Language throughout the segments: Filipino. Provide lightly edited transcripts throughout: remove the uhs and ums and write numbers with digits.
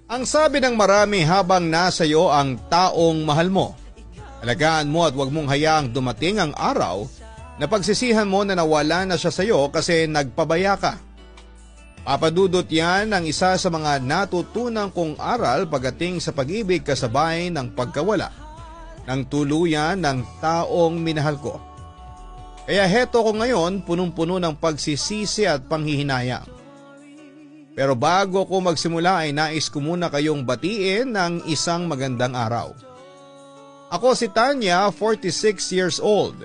Ang sabi ng marami habang nasa iyo ang taong mahal mo, alagaan mo at huwag mong hayaang dumating ang araw na pagsisihan mo na nawala na siya sa iyo kasi nagpabaya ka. Papadudot yan ang isa sa mga natutunan kong aral pagdating sa pag-ibig kasabay ng pagkawala ng tuluyan ng taong minahal ko. Kaya heto ko ngayon punong-puno ng pagsisisi at panghihinayang. Pero bago ko magsimula ay nais ko muna kayong batiin ng isang magandang araw. Ako si Tanya, 46 years old.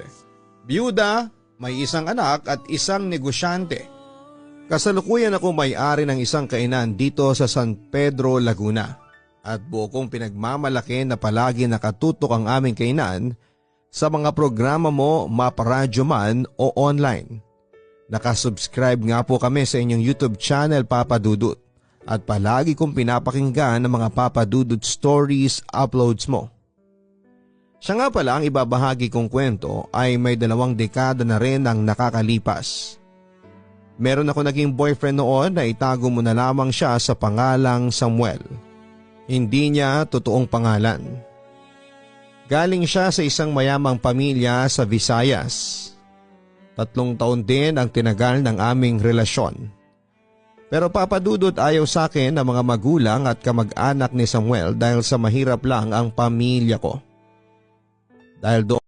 Biyuda, may isang anak at isang negosyante. Kasalukuyan ako may-ari ng isang kainan dito sa San Pedro, Laguna. At buo kong pinagmamalaki na palagi nakatutok ang aming kainan sa mga programa mo maparadyo man o online. Nakasubscribe nga po kami sa inyong YouTube channel Papa Dudut at palagi kong pinapakinggan ang mga Papa Dudut stories uploads mo. Siya nga pala ang ibabahagi kong kwento ay may 2 dekada na rin ang nakakalipas. Meron ako naging boyfriend noon na itago mo na lamang siya sa pangalang Samuel. Hindi niya totoong pangalan. Galing siya sa isang mayamang pamilya sa Visayas. 3 taon din ang tinagal ng aming relasyon. Pero papadudot ayaw sa akin ng mga magulang at kamag-anak ni Samuel dahil sa mahirap lang ang pamilya ko. Dahil doon